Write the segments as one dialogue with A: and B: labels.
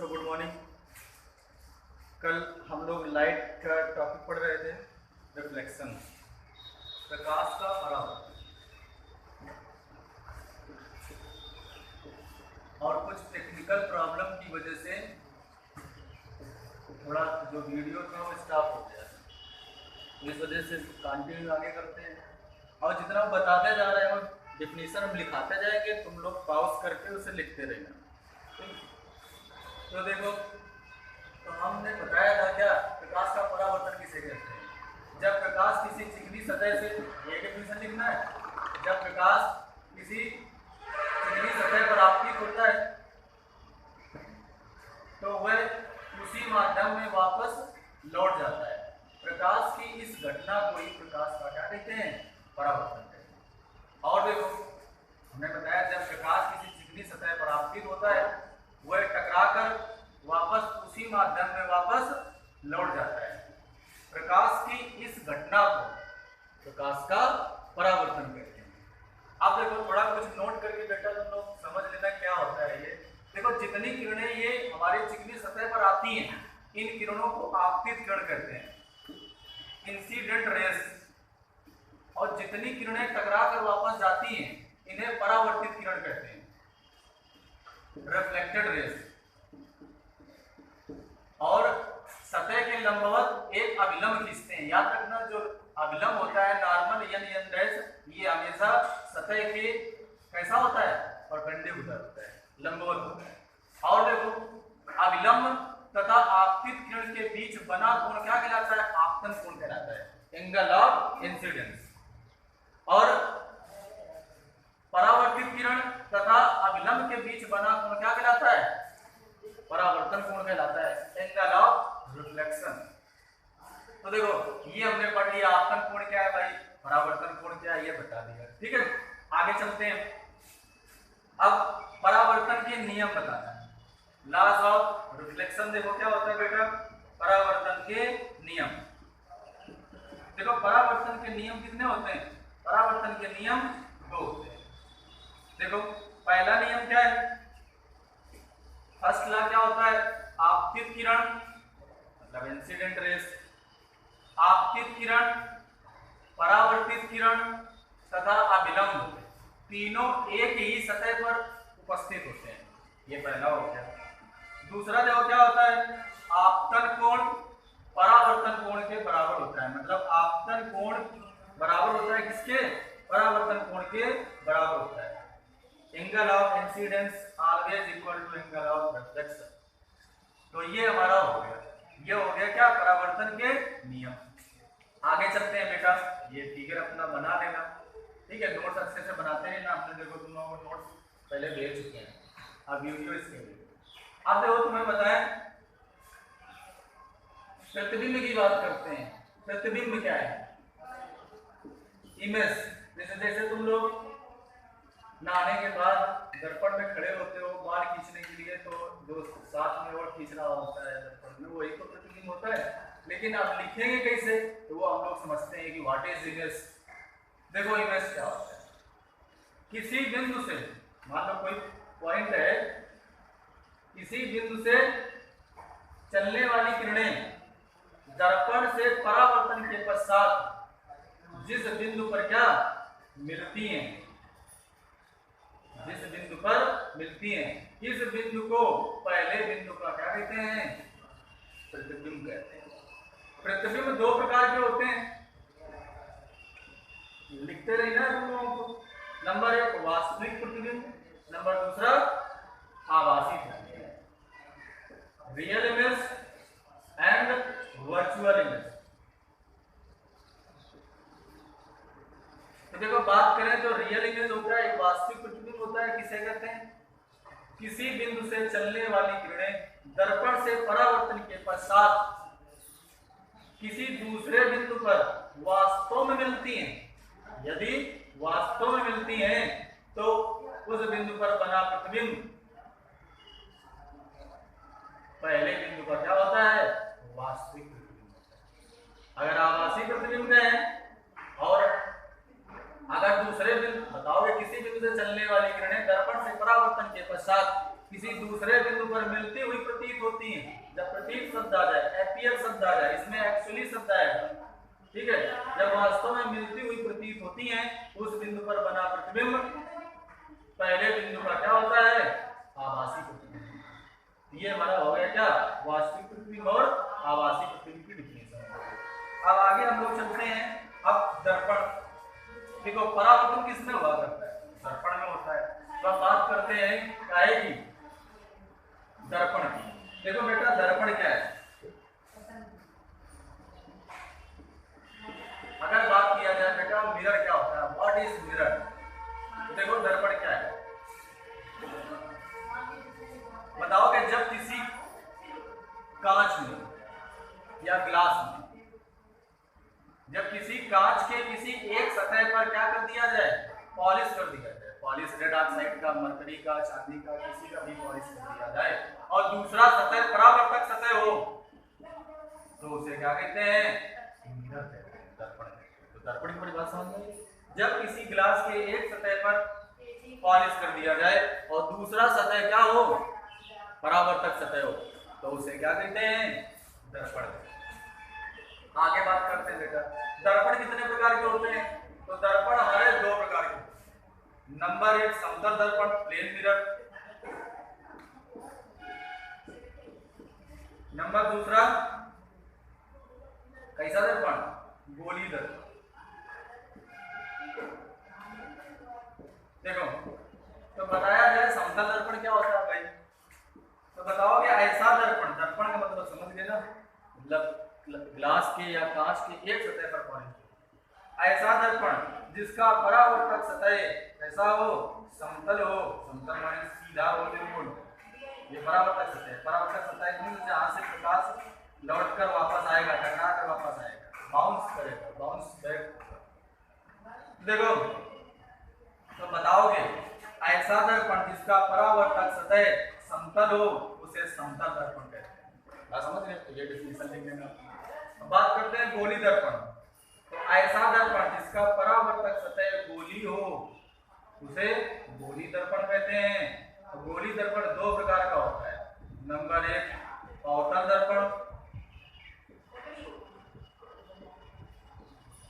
A: बच्चों, good morning. कल हम लोग लाइट का टॉपिक पढ़ रहे थे, रिफ्लेक्शन, प्रकाश का परावर्तन, और कुछ टेक्निकल प्रॉब्लम की वजह से थोड़ा जो वीडियो था वो स्टॉप हो गया। इस वजह से कंटिन्यू आगे करते हैं, और जितना बताते जा रहे हैं वो डेफिनेशन हम लिखाते जाएंगे, तुम लोग पॉज करके उसे लिखते रहना। तो देखो, तो हमने बताया था क्या, प्रकाश का परावर्तन किसे कहते हैं। जब प्रकाश किसी चिकनी सतह से, ये डेफिनेशन लिखना है, जब प्रकाश किसी चिकनी सतह पर आपतित होता है तो वह उसी माध्यम में वापस लौट जाता है। प्रकाश की इस घटना को ही प्रकाश का क्या कहते हैं, परावर्तन कहते हैं। और देखो, हमने बताया जब प्रकाश किसी चिकनी सतह पर आपतित होता है वह टकराकर वापस उसी माध्यम में वापस लौट जाता है। प्रकाश की इस घटना को प्रकाश का परावर्तन कहते हैं। अब देखो, थोड़ा कुछ नोट करके बेटा तुम लोग समझ लेना क्या होता है ये। देखो, जितनी किरणें ये हमारे चिकनी सतह पर आती हैं, इन किरणों को आपतित किरण कहते हैं, इंसिडेंट रेस। और जितनी किरणें टकरा कर वापस जाती हैं इन्हें परावर्तित किरण कहते हैं, रिफ्लेक्टेड रेस। और सतह के लंबवत एक अभिलंब खींचते हैं। याद रखना, जो अभिलंब होता है नॉर्मल एन डैश, ये हमेशा सतह के कैसा होता है, परपेंडिकुलर होता है, लंबवत होता है। और देखो, अभिलंब तथा आपतित किरण के बीच बना कोण क्या कहलाता है, आपतन कोण कहलाता है, एंगल ऑफ इंसिडेंस। और परावर्तित किरण तथा अभिलंब के बीच बना कोण क्या कहलाता है, परावर्तन कोण कहलाता है, एंगल ऑफ रिफ्लेक्शन। तो देखो, ये हमने पढ़ लिया, आपतन कोण क्या है भाई, परावर्तन कोण क्या है, ये बता दिया। ठीक है, आगे चलते हैं। अब परावर्तन के नियम बताना है, लॉज ऑफ रिफ्लेक्शन। देखो क्या होता है बेटा, परावर्तन के नियम। देखो, परावर्तन के नियम कितने होते हैं, परावर्तन के नियम दो होते हैं। देखो, पहला नियम क्या है, फर्स्ट लॉ क्या होता है, आपतित किरण मतलब इंसिडेंट रेस, आपतित किरण, परावर्तित किरण तथा अभिलंब तीनों एक ही सतह पर उपस्थित होते हैं। ये पहला हो गया। दूसरा देखो क्या होता है, आपतन कोण परावर्तन कोण के बराबर होता है। मतलब आपतन कोण बराबर होता है किसके, परावर्तन कोण के बराबर होता है। Angle of incidence always equal to angle of reflection. तो ये हमारा हो गया, ये हो गया क्या, परावर्तन के नियम। आगे चलते हैं बेटा, ये फिगर अपना बना लेना। ठीक है, नोट्स अच्छे से बनाते हैं ना, आपने देखो तुम लोगों को नोट्स पहले भेज चुके हैं, अब वीडियो इसके लिए। अब देखो, तुम्हें बताएं प्रतिबिंब की बात करते हैं। प्रतिबिंब क्या है, इमेज। जैसे जैसे तुम लोग नहाने के बाद दर्पण में खड़े होते हो बाल खींचने के लिए, तो जो साथ में और खींच रहा होता है दर्पण में, वही तो प्रतिबिंब होता है। लेकिन अब लिखेंगे कैसे, तो वो हम लोग समझते हैं कि व्हाट इज इमेज। देखो, इमेज क्या होता है, किसी बिंदु से, मान लो कोई पॉइंट है, किसी बिंदु से चलने वाली किरणें दर्पण से परावर्तन के पश्चात जिस बिंदु पर क्या मिलती हैं, जिस बिंदु पर मिलती हैं, इस बिंदु को पहले बिंदु का क्या कहते हैं, प्रतिबिंब कहते हैं। प्रतिबिंब दो प्रकार के होते हैं, लिखते रहिए ना तुम लोगों को। नंबर एक वास्तविक प्रतिबिंब, नंबर दूसरा आभासी प्रतिबिंब, real image and virtual image. तो देखो, बात करें तो रियल इमेज होता है, एक वास्तविक प्रतिबिंब होता है, किसे कहते हैं, किसी बिंदु से चलने वाली किरणें दर्पण से परावर्तन के पश्चात किसी दूसरे बिंदु पर वास्तव में मिलती हैं। यदि वास्तव में मिलती हैं तो उस बिंदु पर बना प्रतिबिंब पहले बिंदु का क्या होता है, वास्तविक प्रतिबिंब होता है। अगर आभासी प्रतिबिंब है, और अगर दूसरे बिंदु बताओगे, किसी बिंदु से चलने वाली किरणें दर्पण से परावर्तन के पश्चात किसी दूसरे बिंदु पर मिलती हुई प्रतीत होती हैं, जब प्रतीत शब्द आ जाए, एपियर शब्द आ जाए, इसमें एक्चुअली शब्द आएगा, ठीक है। जब वास्तव में मिलती हुई प्रतीत होती हैं, उस बिंदु पर बना प्रतिबिंब पहले बिंदु का क्या होता है, आभासी प्रतिबिंब। ये हमारा हो गया क्या, वास्तविक प्रतिबिंब और आभासी प्रतिबिंब की डिफिनेशन। अब आगे हम लोग चलते हैं। अब दर्पण, देखो परावर्तन किसमें हुआ करता है, दर्पण में होता है। तो अब बात करते हैं काहे की, दर्पण की। देखो बेटा दर्पण क्या है, अगर बात किया जाए बेटा मिरर क्या होता है, व्हाट इज मिरर, तो देखो दर्पण क्या है, बताओ कि जब किसी कांच में या ग्लास में, जब किसी कांच के किसी एक सतह पर क्या कर दिया जाए, पॉलिश कर दिया जाए, पॉलिश रेड ऑक्साइड का, मरकरी का, चांदी का, किसी का भी पॉलिश कर दिया जाए, और दूसरा सतह परावर्तक सतह हो, तो उसे क्या कहते हैं, मिरर कहते हैं, दर्पण कहते हैं। तो दर्पण की परिभाषा समझ में, जब किसी ग्लास के एक सतह पर पॉलिश कर दिया जाए और दूसरा सतह क्या हो, परावर्तक सतह हो, तो उसे क्या कहते हैं, दर्पण। आगे बात करते हैं बेटा, दर्पण कितने प्रकार के होते हैं, तो दर्पण हमारे दो प्रकार के होते हैं। नंबर एक समतल दर्पण, प्लेन मिरर। नंबर दूसरा कैसा दर्पण, गोली दर्पण। देखो तो बताया जाए समतल दर्पण क्या होता है भाई, तो बताओ कि ऐसा दर्पण, दर्पण का मतलब समझ गए ना, मतलब ग्लास के या कांच के एक सतह पर पॉलिश, ऐसा दर्पण जिसका परावर्तक सतह कैसा हो, समतल हो, समतल माने सीधा हो, बिल्कुल, ये परावर्तक सतह, परावर्तक सतह जहां से प्रकाश लौटकर वापस आएगा, टकरा कर वापस आएगा, बाउंस करेगा, बाउंस बैक। देखो तो बताओगे ऐसा दर्पण जिसका परावर्तक सतह समतल हो, उसे समतल दर्पण कहते हैं। बात समझ गए, तो ये डेफिनेशन लिख लेना। अब बात करते हैं गोली दर्पण, तो ऐसा दर्पण जिसका परावर्तक सतह गोली हो, उसे गोली दर्पण कहते हैं। तो गोली दर्पण दो प्रकार का होता है। नंबर एक अवतल दर्पण,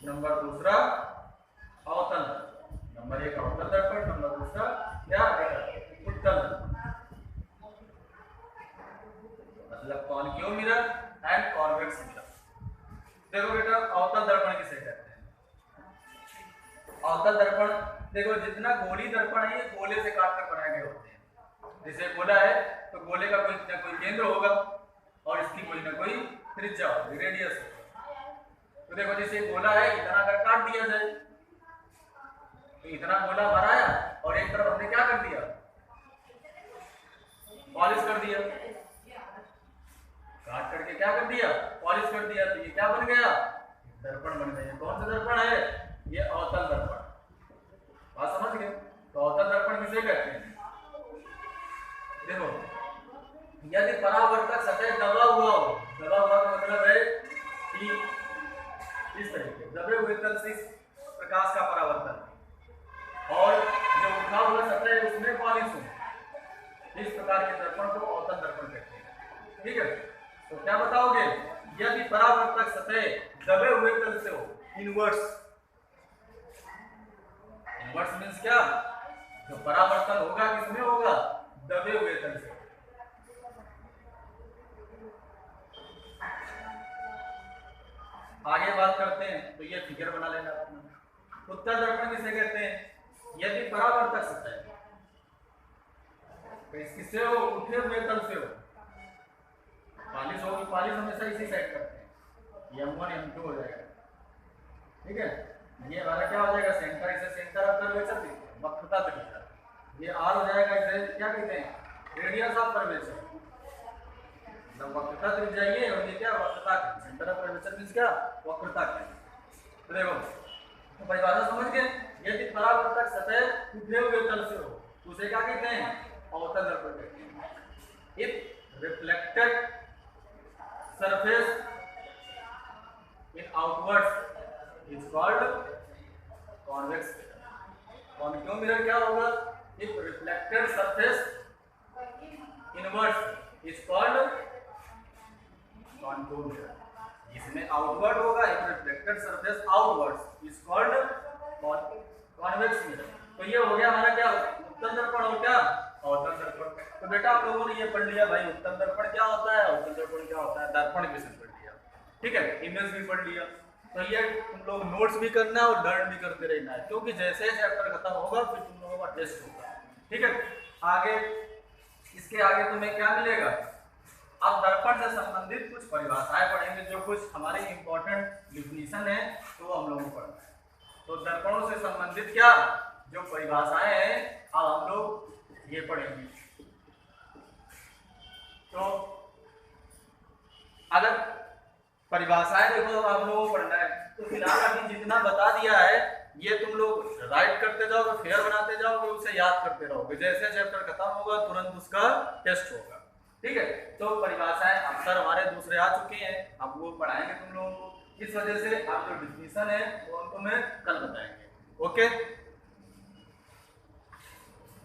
A: नंबर दूसरा अवतल दर्पण। नंबर एक अवतल दर्पण, नंबर दूसरा क्या उत्तल दर्पण, मतलब concave mirror and convex mirror. देखो बेटा अवतल दर्पण किसे कहते हैं, अवतल दर्पण देखो जितना गोली दर्पण है ये गोले से काटकर बनाए गए होते हैं। जैसे गोला है तो गोले का कोई ना कोई केंद्र होगा और इसकी कोई ना कोई त्रिज्या होगी, रेडियस होगा। तो देखो जैसे गोला है, इतना अगर काट दिया जाए तो इतना गोला भराया और एक तरफ हमने क्या कर दिया, पॉलिश कर दिया, काट करके क्या कर दिया, पॉलिश कर दिया, तो ये क्या बन गया, दर्पण बन गया। कौन सा दर्पण है, ये अवतल दर्पण। बात समझ गए, तो अवतल दर्पण किसे कहते हैं। देखो यदि परावर्तक सतह दबा हुआ हो, दबा हुआ का मतलब है कि इस तरीके दबे हुए तल से प्रकाश का परावर्तन और जो उठा हुआ सतह है उसमें पॉलिश हो, इस प्रकार के दर्पण को अवतल दर्पण कहते हैं। ठीक है, तो क्या बताओगे, यदि परावर्तक सतह दबे हुए तल से हो, इनवर्स, इनवर्स मींस क्या, जो परावर्तन होगा किसमें होगा, दबे हुए तल से। आगे बात करते हैं, तो ये फिगर बना लेना अपना। उत्तल दर्पण किसे कहते हैं, यदि परावर्तक सतह किससे हो, उठे हुए तल से हो, पॉलिश होगी, पॉलिश हमेशा इसी साइड करते हैं, M1 M2 हो जाएगा। ठीक है, ये हमारा क्या हो जाएगा, सेंटर, इसे सेंटर ऑफ कर्वेचर, वक्रता त्रिज्या। ये R हो जाएगा, इसे क्या कहते हैं, रेडियस ऑफ कर्वेचर, मतलब वक्रता त्रिज्या ये, और ये क्या, वक्रता, सेंटर ऑफ कर्वेचर मींस क्या, वक्रता की। तो देखो तो परिभाषा समझ गए, यदि परावर्तक सतह उठे हुए तल से हो उसे क्या कहते हैं, अवतल दर्पण कहते हैं। If reflected surface in outwards is called convex mirror. Concave mirror क्या होगा, if reflected surface inwards is called contour mirror. इसमें आउटवर्ड होगा, if reflected surface outwards is called convex mirror. तो ये हो गया हमारा क्या, उत्तल दर्पण और क्या अवतल दर्पण। तो बेटा आप लोगों ने ये पढ़ लिया भाई उत्तल दर्पण क्या होता है, अवतल दर्पण क्या होता है, दर्पण विषय पढ़ लिया, ठीक है, इमेज भी पढ़ लिया। तो ये तुम लोग नोट्स भी करना है और लर्न भी करते रहना है, क्योंकि जैसे चैप्टर खत्म होगा फिर तुम लोगों का टेस्ट होगा, ठीक है। आगे इसके आगे तुम्हें क्या मिलेगा, अब दर्पण से संबंधित कुछ परिभाषाएं पढ़ेंगे, जो कुछ हमारे इंपॉर्टेंट डिफिनीशन है तो वो हम लोगों को पढ़ना है। तो दर्पणों से संबंधित क्या जो परिभाषाएं हैं अब हम लोग ये पढ़ेंगे। तो अगर परिभाषाएं देखो आप लोगों को पढ़ना है, तो फिलहाल अभी जितना बता दिया है ये तुम लोग राइट करते जाओगे, फेयर बनाते जाओगे, उसे याद करते रहोगे, जैसे चैप्टर खत्म होगा तुरंत उसका टेस्ट होगा, ठीक है। तो परिभाषाएं अक्सर हमारे दूसरे आ चुके हैं, अब वो पढ़ाएंगे तुम लोगों को, इस वजह से आप जो डिफिनीशन है वो हमको मैं कल बताएंगे, ओके।